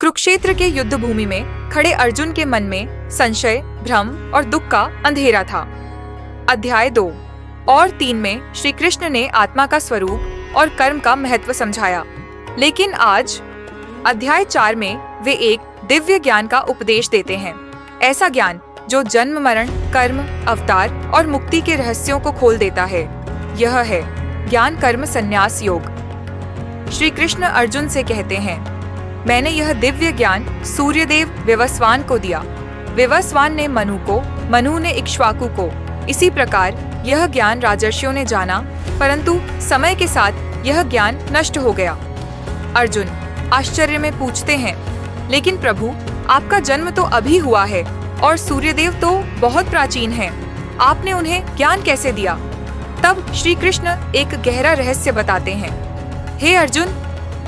कुरुक्षेत्र के युद्ध भूमि में खड़े अर्जुन के मन में संशय, भ्रम और दुख का अंधेरा था। अध्याय 2 और 3 में श्री कृष्ण ने आत्मा का स्वरूप और कर्म का महत्व समझाया, लेकिन आज अध्याय 4 में वे एक दिव्य ज्ञान का उपदेश देते हैं। ऐसा ज्ञान जो जन्म, मरण, कर्म, अवतार और मुक्ति के रहस्यों को खोल देता है। यह है ज्ञान कर्म संन्यास योग। श्री कृष्ण अर्जुन से कहते हैं, मैंने यह दिव्य ज्ञान सूर्यदेव विवस्वान को दिया। विवस्वान ने मनु को, मनु ने इक्ष्वाकु को। इसी प्रकार यह ज्ञान राजर्षियों ने जाना, परंतु समय के साथ यह ज्ञान नष्ट हो गया। अर्जुन आश्चर्य में पूछते हैं, लेकिन प्रभु, आपका जन्म तो अभी हुआ है और सूर्यदेव तो बहुत प्राचीन हैं। आपने उन्हें ज्ञान कैसे दिया? तब श्री कृष्ण एक गहरा रहस्य बताते हैं। हे अर्जुन,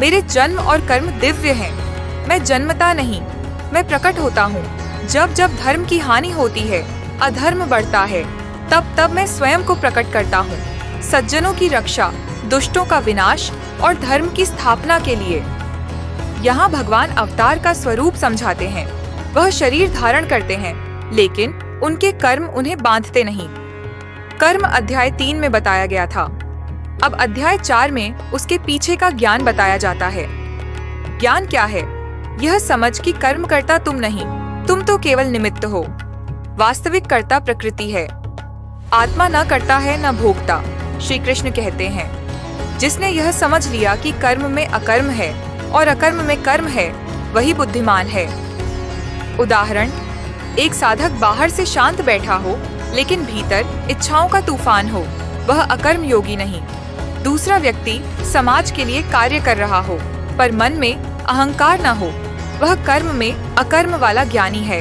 मेरे जन्म और कर्म दिव्य हैं। मैं जन्मता नहीं, मैं प्रकट होता हूँ। जब जब धर्म की हानि होती है, अधर्म बढ़ता है, तब तब मैं स्वयं को प्रकट करता हूँ, सज्जनों की रक्षा, दुष्टों का विनाश और धर्म की स्थापना के लिए। यहाँ भगवान अवतार का स्वरूप समझाते हैं। वह शरीर धारण करते हैं, लेकिन उनके कर्म उन्हें बांधते नहीं। कर्म अध्याय 3 में बताया गया था। अब अध्याय 4 में उसके पीछे का ज्ञान बताया जाता है। ज्ञान क्या है? यह समझ कि कर्म करता तुम नहीं, तुम तो केवल निमित्त हो। वास्तविक कर्ता प्रकृति है। आत्मा न करता है न भोगता। श्री कृष्ण कहते हैं, जिसने यह समझ लिया कि कर्म में अकर्म है और अकर्म में कर्म है, वही बुद्धिमान है। उदाहरण, एक साधक बाहर से शांत बैठा हो, लेकिन भीतर इच्छाओं का तूफान हो, वह अकर्म योगी नहीं। दूसरा व्यक्ति समाज के लिए कार्य कर रहा हो, पर मन में अहंकार न हो, वह कर्म में अकर्म वाला ज्ञानी है।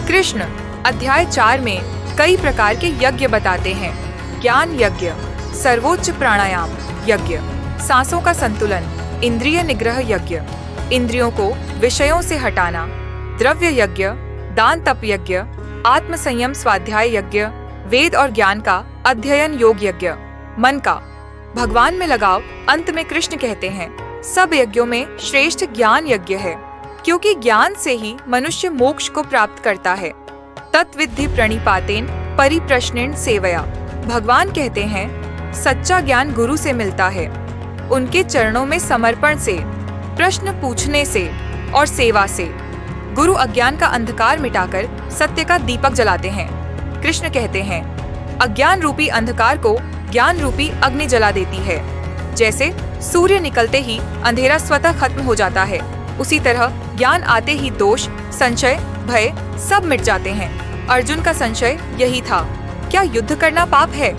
कृष्ण अध्याय 4 में कई प्रकार के यज्ञ बताते हैं। ज्ञान यज्ञ, सर्वोच्च प्राणायाम यज्ञ, सांसों का संतुलन, इंद्रिय निग्रह यज्ञ, इंद्रियों को विषयों से हटाना, द्रव्य यज्ञ, दान तप यज्ञ, आत्म संयम स्वाध्याय यज्ञ, वेद और ज्ञान का अध्ययन योग यज्ञ, मन का भगवान में लगाव। अंत में कृष्ण कहते हैं, सब यज्ञों में श्रेष्ठ ज्ञान यज्ञ है, क्योंकि ज्ञान से ही मनुष्य मोक्ष को प्राप्त करता है। तत्विद्धि प्रणिपातेन परिप्रश्नेन सेवया। भगवान कहते हैं, सच्चा ज्ञान गुरु से मिलता है, उनके चरणों में समर्पण से, प्रश्न पूछने से और सेवा से। गुरु अज्ञान का अंधकार मिटाकर सत्य का दीपक जलाते हैं। कृष्ण कहते हैं, अज्ञान रूपी अंधकार को ज्ञान रूपी अग्नि जला देती है। जैसे सूर्य निकलते ही अंधेरा स्वतः खत्म हो जाता है, उसी तरह ज्ञान आते ही दोष, संशय, भय सब मिट जाते हैं। अर्जुन का संशय यही था, क्या युद्ध करना पाप है?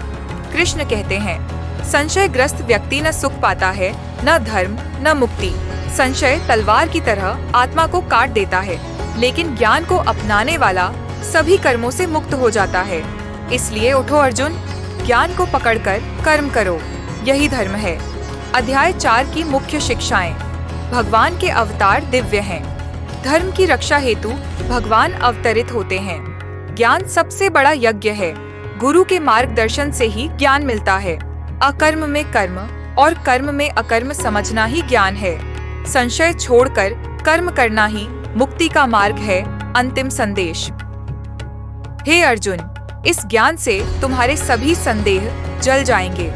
कृष्ण कहते हैं, संशयग्रस्त व्यक्ति न सुख पाता है, न धर्म, न मुक्ति। संशय तलवार की तरह आत्मा को काट देता है, लेकिन ज्ञान को अपनाने वाला सभी कर्मों से मुक्त हो जाता है। इसलिए उठो अर्जुन, ज्ञान को पकड़कर कर्म करो, यही धर्म है। अध्याय 4 की मुख्य शिक्षाएं। भगवान के अवतार दिव्य हैं। धर्म की रक्षा हेतु भगवान अवतरित होते हैं। ज्ञान सबसे बड़ा यज्ञ है। गुरु के मार्गदर्शन से ही ज्ञान मिलता है। अकर्म में कर्म और कर्म में अकर्म समझना ही ज्ञान है। संशय छोड़कर कर्म करना ही मुक्ति का मार्ग है। अंतिम संदेश। हे अर्जुन, इस ज्ञान से तुम्हारे सभी संदेह जल जाएंगे।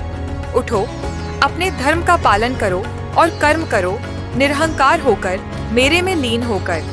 उठो, अपने धर्म का पालन करो और कर्म करो, निरहंकार होकर, मेरे में लीन होकर।